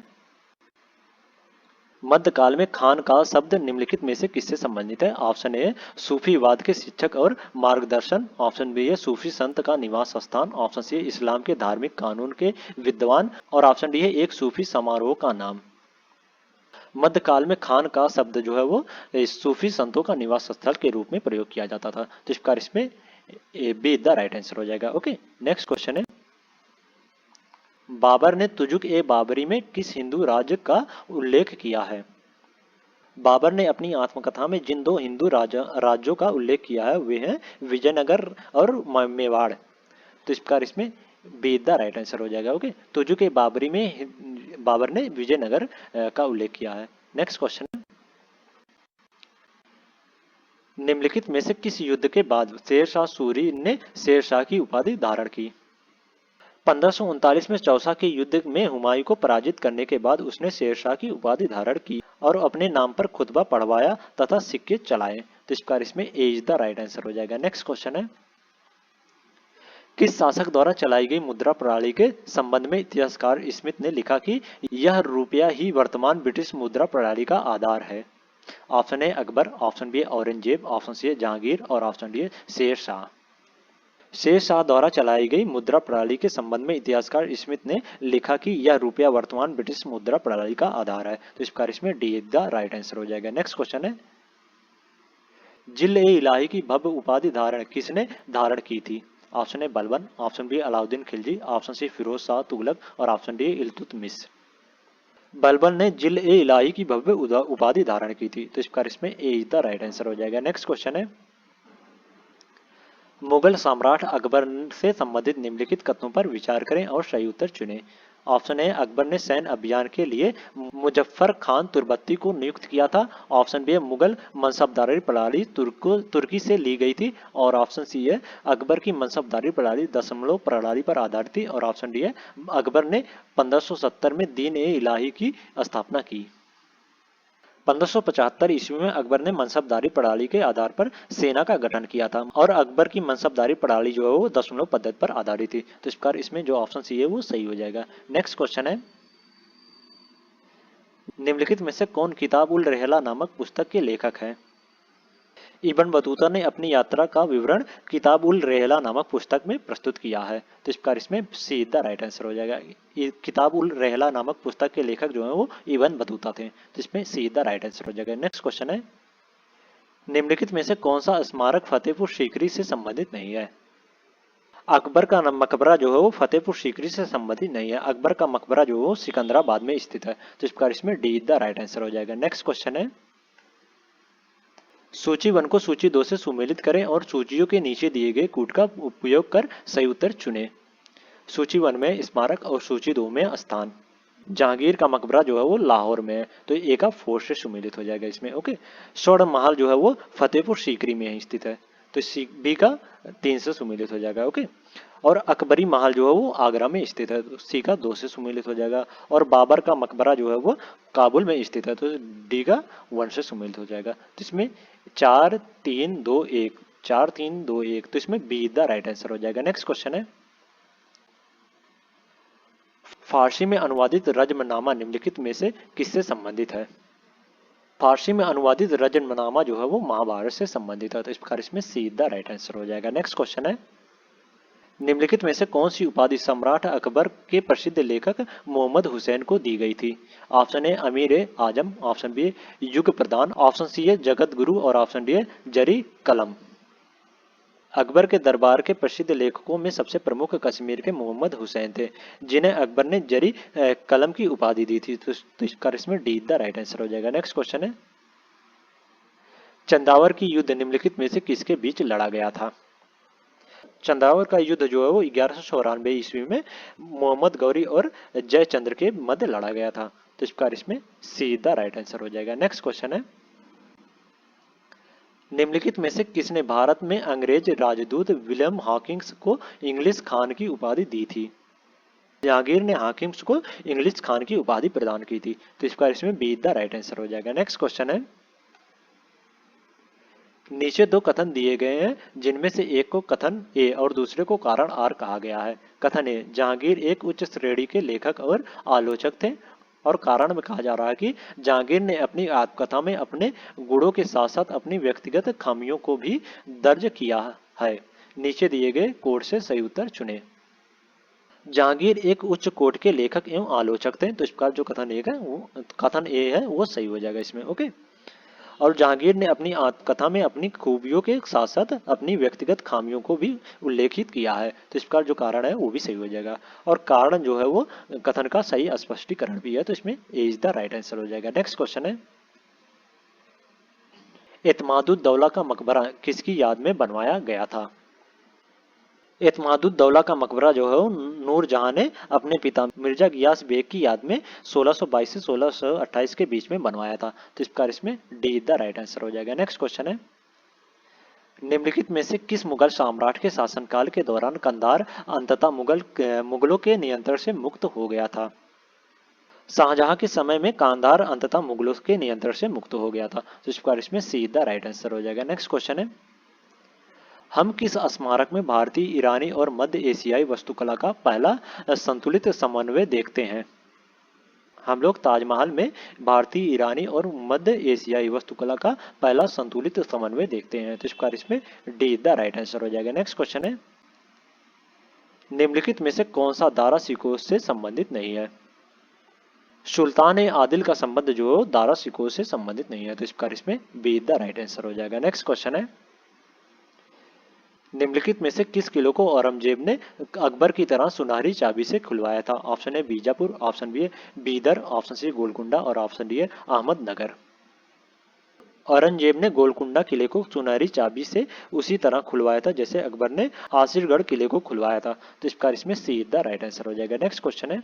मध्यकाल में खान का शब्द निम्नलिखित में से किससे संबंधित है? ऑप्शन ए सूफीवाद के शिक्षक और मार्गदर्शन, ऑप्शन बी है सूफी संत का निवास स्थान, ऑप्शन सी है इस्लाम के धार्मिक कानून के विद्वान और ऑप्शन डी है एक सूफी समारोह का नाम। मध्यकाल में खान का शब्द जो है वो सूफी संतों का निवास स्थल के रूप में प्रयोग किया जाता था। तो इस प्रकार इसमें बी द राइट आंसर हो जाएगा। ओके, नेक्स्ट क्वेश्चन है, बाबर ने तुजुक ए बाबरी में किस हिंदू राज्य का उल्लेख किया है? बाबर ने अपनी आत्मकथा में जिन दो हिंदू राज्यों का उल्लेख किया है वे हैं विजयनगर और मेवाड़। तो इस प्रकार इसमें बी द राइट आंसर हो जाएगा। ओके, तुजुक ए बाबरी में बाबर ने विजयनगर का उल्लेख किया है। नेक्स्ट क्वेश्चन, निम्नलिखित में से किस युद्ध के बाद शेरशाह सूरी ने शेरशाह की उपाधि धारण की? 1539 में चौसा के युद्ध में हुमायूं को पराजित करने के बाद उसने शेरशाह की उपाधि धारण की और अपने नाम पर खुतबा पढ़वाया तथा सिक्के चलाए। तो इस प्रकार इसमें ए इज द राइट आंसर हो जाएगा। नेक्स्ट क्वेश्चन है, किस शासक द्वारा चलाई गई मुद्रा प्रणाली के संबंध में इतिहासकार स्मिथ ने लिखा कि यह रुपया ही वर्तमान ब्रिटिश मुद्रा प्रणाली का आधार है? Option A Akbar, option B Aurangzeb, option C Jahangir और ऑप्शन डी शेर शाह। शेर शाह द्वारा चलाई गई मुद्रा प्रणाली के संबंध में इतिहासकार स्मिथ ने लिखा कि यह रुपया वर्तमान ब्रिटिश मुद्रा प्रणाली का आधार है। तो इस प्रकार इसमें डी द राइट आंसर हो जाएगा। नेक्स्ट क्वेश्चन है, जिल ए इलाही की भव्य उपाधि धारण किसने धारण की थी? Option A Balban, option B Alauddin Khilji, option C Firoz Shah Tughlaq और ऑप्शन डी इल्तुतमिश। बलबन ने जिल ए इलाही की भव्य उपाधि धारण की थी। तो इस प्रकार इसमें ए इज द राइट आंसर हो जाएगा। नेक्स्ट क्वेश्चन है, मुगल सम्राट अकबर से संबंधित निम्नलिखित कथनों पर विचार करें और सही उत्तर चुनें। ऑप्शन ए अकबर ने सैन्य अभियान के लिए मुजफ्फर खान तुर्बती को नियुक्त किया था, ऑप्शन बी मुगल मनसबदारी प्रणाली तुर्की से ली गई थी और ऑप्शन सी है अकबर की मनसबदारी प्रणाली दशमलव प्रणाली पर आधारित थी और ऑप्शन डी है अकबर ने 1570 में दीन ए इलाही की स्थापना की। 1575 ईस्वी में अकबर ने मनसबदारी प्रणाली के आधार पर सेना का गठन किया था और अकबर की मनसबदारी प्रणाली जो है वो दशमलव पद्धति पर आधारित थी। तो इस प्रकार इसमें जो ऑप्शन सी है वो सही हो जाएगा। नेक्स्ट क्वेश्चन है, निम्नलिखित में से कौन किताब उल रहला नामक पुस्तक के लेखक हैं? इब्न बतूता ने अपनी यात्रा का विवरण किताब उल रहला नामक पुस्तक में प्रस्तुत किया है। तो इस प्रकार इसमें सी द राइट आंसर हो जाएगा। किताब उल रहला नामक पुस्तक के लेखक जो है वो इब्न बतूता थे। तो इसमें सी द राइट आंसर हो जाएगा। नेक्स्ट क्वेश्चन है, निम्नलिखित में से कौन सा स्मारक फतेहपुर सीकरी से संबंधित नहीं है? अकबर का मकबरा जो है वो फतेहपुर सीकरी से संबंधित नहीं है। अकबर का मकबरा जो है वो सिकंदराबाद में स्थित है। तो इस प्रकार इसमें डी द राइट आंसर हो जाएगा। नेक्स्ट क्वेश्चन है, सूची 1 को सूची 2 से सुमेलित करें और सूचियों के नीचे दिए गए कूट का उपयोग कर सही उत्तर चुनें। सूची 1 में स्मारक और सूची 2 में स्थान। जहांगीर का मकबरा जो है वो लाहौर में है, तो ए का 4 से सुमेलित हो जाएगा इसमें। ओके, स्वर्ण महल जो है वो फतेहपुर सीकरी में स्थित है, तो बी का 3 से सुमेलित हो जाएगा। ओके, और अकबरी महल जो है वो आगरा में स्थित है, तो सी का 2 से सुमेलित हो जाएगा। और बाबर का मकबरा जो है वो काबुल में स्थित है, तो डी का 1 से सुमेलित हो जाएगा। तो इसमें 4 3 2 1 4 3 2 1, तो इसमें बी द राइट आंसर हो जाएगा। नेक्स्ट क्वेश्चन है, फारसी में अनुवादित रजमनामा निम्नलिखित में से किससे संबंधित है? फारसी में अनुवादित रजमनामा जो है वो महाभारत से संबंधित है, तो इस प्रकार इसमें सी द राइट आंसर हो जाएगा। नेक्स्ट क्वेश्चन है, निम्नलिखित में से कौन सी उपाधि सम्राट अकबर के प्रसिद्ध लेखक मोहम्मद हुसैन को दी गई थी? ऑप्शन ए अमीर ए आजम, ऑप्शन बी युग प्रधान, ऑप्शन सी है जगत गुरु और ऑप्शन डी है जरी कलम। अकबर के दरबार के प्रसिद्ध लेखकों में सबसे प्रमुख कश्मीर के मोहम्मद हुसैन थे, जिन्हें अकबर ने जरी कलम की उपाधि दी थी। तो इसका इसमें डी द राइट आंसर हो जाएगा। नेक्स्ट क्वेश्चन है, चंदावर की युद्ध निम्नलिखित में से किसके बीच लड़ा गया था? चंदावर का युद्ध जो है वो 1194 ईस्वी में मोहम्मद गौरी और जयचंद्र के मध्य लड़ा गया था। तो इस प्रकार इसमें सी द राइट आंसर हो जाएगा। नेक्स्ट क्वेश्चन है, निम्नलिखित में से किसने भारत में अंग्रेज राजदूत विलियम हॉकिंस को इंग्लिश खान की उपाधि दी थी? जहांगीर ने हॉकिंस को इंग्लिश खान की उपाधि प्रदान की थी। तो इस प्रकार इसमें बी द राइट आंसर हो जाएगा। नेक्स्ट क्वेश्चन है, नीचे दो कथन दिए गए हैं जिनमें से एक को कथन ए और दूसरे को कारण आर कहा गया है। कथन ए, जहांगीर एक उच्च श्रेणी के लेखक और आलोचक थे, और कारण में कहा जा रहा है कि जहांगीर ने अपनी आत्मकथा में अपने गुणों के साथ साथ अपनी व्यक्तिगत खामियों को भी दर्ज किया है। नीचे दिए गए कोड से सही उत्तर चुने। जहांगीर एक उच्च कोटि के लेखक एवं आलोचक थे, तो इस प्रकार जो कथन एक है वो कथन ए है वो सही हो जाएगा इसमें। ओके। और जहांगीर ने अपनी आत्मकथा में अपनी खूबियों के साथ साथ अपनी व्यक्तिगत खामियों को भी उल्लेखित किया है, तो इस प्रकार जो कारण है वो भी सही हो जाएगा। और कारण जो है वो कथन का सही स्पष्टीकरण भी है, तो इसमें ए इज द राइट आंसर हो जाएगा। नेक्स्ट क्वेश्चन है, एतमादुद्दौला का मकबरा किसकी याद में बनवाया गया था? एतमादुद्दौला का मकबरा जो है वो नूरजहां ने अपने पिता मिर्जा गियास बेग की याद में 1622 से 1628 के बीच में बनवाया था, तो इस प्रकार इसमें डी द राइट आंसर हो जाएगा। नेक्स्ट क्वेश्चन है, निम्नलिखित में से किस मुगल सम्राट के शासनकाल के दौरान कंधार अंततः मुगलों के नियंत्रण से मुक्त हो गया था? शाहजहां के समय में कांधार अंततः मुगलों के नियंत्रण से मुक्त हो गया था, तो इस प्रकार इसमें सी द राइट आंसर हो जाएगा। नेक्स्ट क्वेश्चन है, हम किस स्मारक में भारतीय, ईरानी और मध्य एशियाई वास्तुकला का पहला संतुलित समन्वय देखते हैं? हम लोग ताजमहल में भारतीय, ईरानी और मध्य एशियाई वास्तुकला का पहला संतुलित समन्वय देखते हैं, तो इस प्रकार इसमें डी द राइट आंसर हो जाएगा। नेक्स्ट क्वेश्चन है, निम्नलिखित में से कौन सा दारा सिकोर से संबंधित नहीं है? सुल्तान ए आदिल का संबंध जो दारा सिकोर से संबंधित नहीं है, तो इस प्रकार इसमें बी द राइट आंसर हो जाएगा। नेक्स्ट क्वेश्चन है, निम्नलिखित में से किस किले को औरंगजेब ने अकबर की तरह सुनहरी चाबी से खुलवाया था? Option A Bijapur, option B Bidar, option C Golconda और ऑप्शन डी अहमदनगर। औरंगजेब ने गोलकुंडा किले को सुनहरी चाबी से उसी तरह खुलवाया था जैसे अकबर ने आसिरगढ़ किले को खुलवाया था, तो इस प्रकार इसमें सी द राइट आंसर हो जाएगा। नेक्स्ट क्वेश्चन है,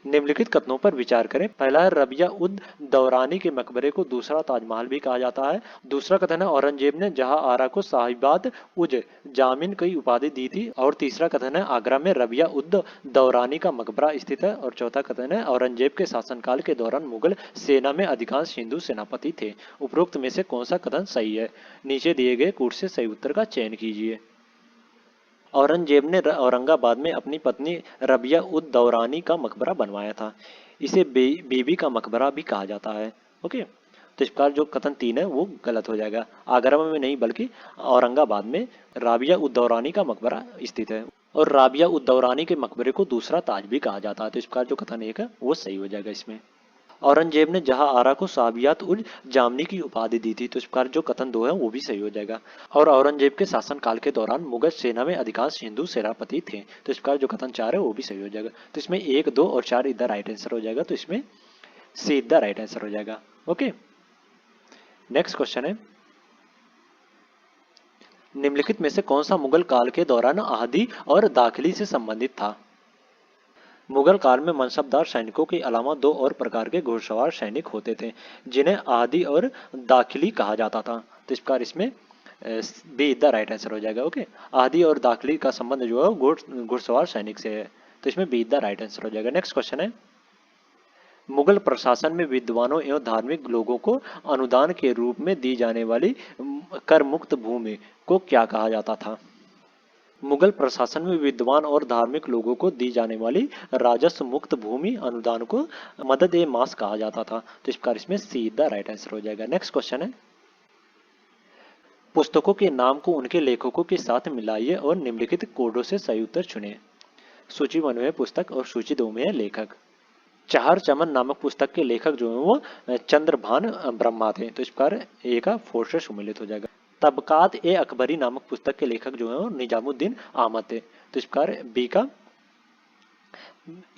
निम्नलिखित कथनों पर विचार करें। पहला है रबिया उद दौरानी के मकबरे को दूसरा ताजमहल भी कहा जाता है। दूसरा कथन है औरंगजेब ने जहां आरा को साहिबाद उज जामिन की उपाधि दी थी। और तीसरा कथन है आगरा में रबिया उद दौरानी का मकबरा स्थित है। और चौथा कथन है औरंगजेब के शासनकाल के दौरान मुगल सेना में अधिकांश हिंदू सेनापति थे। उपरोक्त में से कौन सा कथन सही है? नीचे दिए गए कोड से सही उत्तर का चयन कीजिए। औरंगजेब ने औरंगाबाद में अपनी पत्नी रबिया उद दौरानी का मकबरा बनवाया था। इसे बीबी का मकबरा भी कहा जाता है। ओके, तो इस प्रकार जो कथन 3 है वो गलत हो जाएगा। आगरा में नहीं बल्कि औरंगाबाद में राबिया उद दौरानी का मकबरा स्थित है। और राबिया उद दौरानी के मकबरे को दूसरा ताज भी कहा जाता है, तो इस प्रकार जो कथन 1 है वो सही हो जाएगा इसमें। औरंगजेब ने जहां आरा को साबियात उल जामनी की उपाधि दी थी, तो इस प्रकार जो कथन 2 है वो भी सही हो जाएगा। और औरंगजेब के शासनकाल के दौरान मुगल सेना में अधिकांश हिंदू सेनापति थे, तो इस प्रकार जो कथन 4 है वो भी सही हो जाएगा। तो इसमें 1, 2 और 4 इधर राइट आंसर हो जाएगा, तो इसमें सी इधर राइट आंसर हो जाएगा। ओके, नेक्स्ट क्वेश्चन है, निम्नलिखित में से कौन सा मुगल काल के दौरान आहादी और दाखिली से संबंधित था? मुगल काल में मनसबदार सैनिकों के अलावा 2 और प्रकार के घुड़सवार सैनिक होते थे जिन्हें आदी और दाखिली कहा जाता था, तो इस प्रकार इसमें बी द राइट आंसर हो जाएगा। ओके, आदी और दाखिली का संबंध जो है घुड़सवार सैनिक से है, तो इसमें बी द राइट आंसर हो जाएगा। नेक्स्ट क्वेश्चन है, मुगल प्रशासन में विद्वानों एवं धार्मिक लोगों को अनुदान के रूप में दी जाने वाली कर मुक्त भूमि को क्या कहा जाता था? मुगल प्रशासन में विद्वान और धार्मिक लोगों को दी जाने वाली राजस्व मुक्त भूमि अनुदान को मदद ए मास कहा जाता था, तो इस प्रकार इसमें सीधा राइट आंसर हो जाएगा। नेक्स्ट क्वेश्चन है, पुस्तकों के नाम को उनके लेखकों के साथ मिलाइए और निम्नलिखित कोडों से सही उत्तर चुनें। सूची 1 में पुस्तक और सूची 2 में है लेखक। चार चमन नामक पुस्तक के लेखक जो है वो चंद्रभान ब्रह्मा थे, तो इस प्रकार ए का 4 से सम्मिलित हो जाएगा। तबकात ए अकबरी नामक पुस्तक के लेखक जो है वो निजामुद्दीन अहमद थे, तो इस प्रकार बी का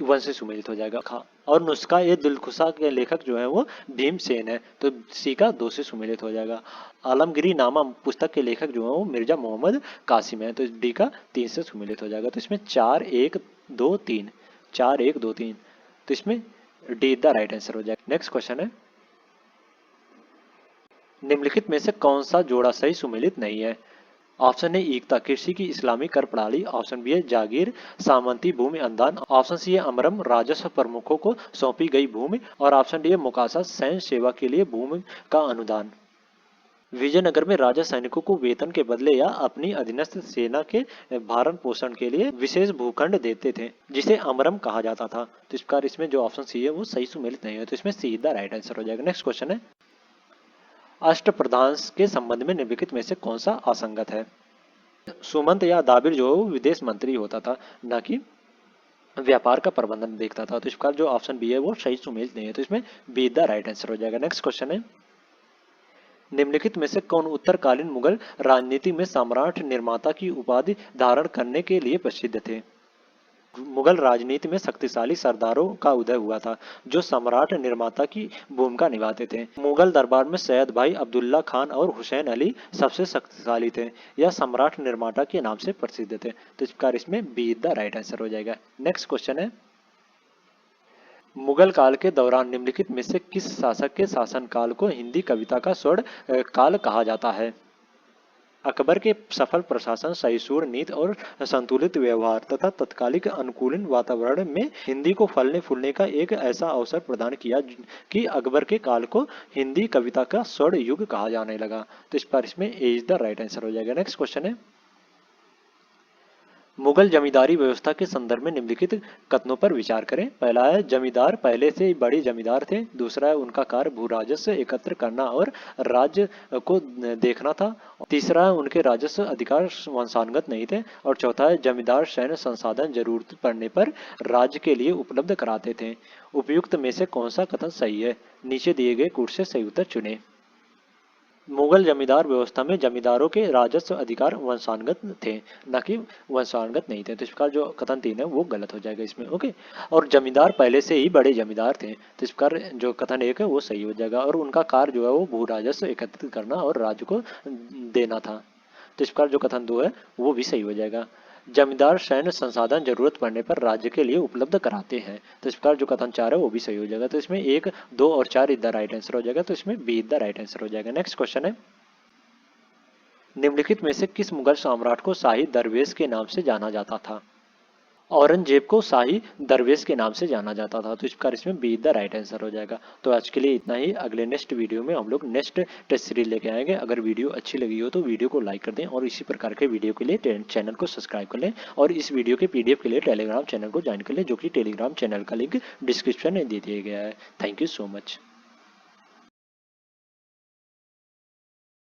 1 से सम्मिलित हो जाएगा। और नुस्खा ए दिलखुशा के लेखक जो है वो भीमसेन है, तो सी का 2 से सम्मिलित हो जाएगा। आलमगिरी नामा पुस्तक के लेखक जो है वो मिर्जा मोहम्मद कासिम है, तो डी का 3 से सम्मिलित हो जाएगा। तो इसमें 4, 1, 2, 3, 4, 1, 2, 3, तो इसमें डी द राइट आंसर हो जाएगा। नेक्स्ट क्वेश्चन है, निम्नलिखित में से कौन सा जोड़ा सही सुमेलित नहीं है? ऑप्शन ए एकता कृषि की इस्लामी कर प्रणाली, ऑप्शन बी है जागीर सामंती भूमि अनुदान, ऑप्शन सी है अमरम राजस्व प्रमुखों को सौंपी गई भूमि और ऑप्शन डी है मुकासा सैन्य सेवा के लिए भूमि का अनुदान। विजयनगर में राजा सैनिकों को वेतन के बदले या अपनी अधीनस्थ सेना के भरण पोषण के लिए विशेष भूखंड देते थे, जिसे अमरम कहा जाता था। तो इस प्रकार इसमें जो ऑप्शन सी है वो सही सुमेलित नहीं है, तो इसमें सीधा राइट आंसर हो जाएगा। नेक्स्ट क्वेश्चन है, अष्टप्रधान के संबंध में निम्नलिखित में से कौन सा असंगत है? सुमंत या दाबिर जो विदेश मंत्री होता था, न कि व्यापार का प्रबंधन देखता था। तो इस प्रकार जो ऑप्शन बी है वो सही सुमेलित नहीं है, तो इसमें बी द राइट आंसर हो जाएगा। नेक्स्ट क्वेश्चन है, निम्नलिखित में से कौन उत्तरकालीन मुगल राजनीति में सम्राट निर्माता की उपाधि धारण करने के लिए प्रसिद्ध थे? मुगल राजनीति में शक्तिशाली सरदारों का उदय हुआ था, जो सम्राट निर्माता की भूमिका निभाते थे। मुगल दरबार में सैयद भाई अब्दुल्ला खान और हुसैन अली सबसे शक्तिशाली थे। यह सम्राट निर्माता के नाम से प्रसिद्ध थे। तो इस प्रकार इसमें बी द राइट आंसर हो जाएगा। नेक्स्ट क्वेश्चन है, मुगल काल के दौरान निम्नलिखित में से किस शासक के शासनकाल को हिंदी कविता का स्वर्ण काल कहा जाता है? अकबर के सफल प्रशासन, सहिष्णु नीति और संतुलित व्यवहार तथा तत्कालिक अनुकूलन वातावरण में हिंदी को फलने फूलने का एक ऐसा अवसर प्रदान किया कि अकबर के काल को हिंदी कविता का स्वर्ण युग कहा जाने लगा। तो इस पर इसमें ए इज द राइट आंसर हो जाएगा। नेक्स्ट क्वेश्चन है, मुगल जमींदारी व्यवस्था के संदर्भ में निम्नलिखित कथनों पर विचार करें। पहला है, जमींदार पहले से ही बड़े जमींदार थे। दूसरा है, उनका कार्य भू राजस्व एकत्र करना और राज्य को देखना था। तीसरा है, उनके राजस्व अधिकार वंशानुगत नहीं थे। और चौथा है, जमींदार सैन्य संसाधन जरूरत पड़ने पर राज्य के लिए उपलब्ध कराते थे। उपयुक्त में से कौन सा कथन सही है? नीचे दिए गए कूट से सही उत्तर चुने। मुगल जमींदार व्यवस्था में जमींदारों के राजस्व अधिकार वंशानुगत थे, न कि वंशानुगत नहीं थे। तो इस प्रकार जो कथन 3 है वो गलत हो जाएगा इसमें। ओके, और जमींदार पहले से ही बड़े जमींदार थे। तो इस प्रकार जो कथन 1 है वो सही हो जाएगा। और उनका कार्य जो है वो भू राजस्व एकत्रित करना और राज्य को देना था। तो इस प्रकार जो कथन 2 है वो भी सही हो जाएगा। जमींदार सैन्य संसाधन जरूरत पड़ने पर राज्य के लिए उपलब्ध कराते हैं। तो इस प्रकार जो कथन 4 है वो भी सही हो जाएगा। तो इसमें 1, 2 और 4 इज द राइट आंसर हो जाएगा। तो इसमें B is the right answer हो जाएगा। नेक्स्ट क्वेश्चन है, निम्नलिखित में से किस मुगल सम्राट को शाही दरवेश के नाम से जाना जाता था? औरंगजेब को शाही दरवेश के नाम से जाना जाता था। तो इस प्रकार इसमें बी द राइट आंसर हो जाएगा। तो आज के लिए इतना ही। अगले नेक्स्ट वीडियो में हम लोग नेक्स्ट टेस्ट सीरीज लेके आएंगे। अगर वीडियो अच्छी लगी हो तो वीडियो को लाइक कर दें और इसी प्रकार के वीडियो के लिए चैनल को सब्सक्राइब कर लें। और इस वीडियो के पीडीएफ के लिए टेलीग्राम चैनल को ज्वाइन कर लें, जो कि टेलीग्राम चैनल का लिंक डिस्क्रिप्शन में दे दिया गया है। Thank you so much.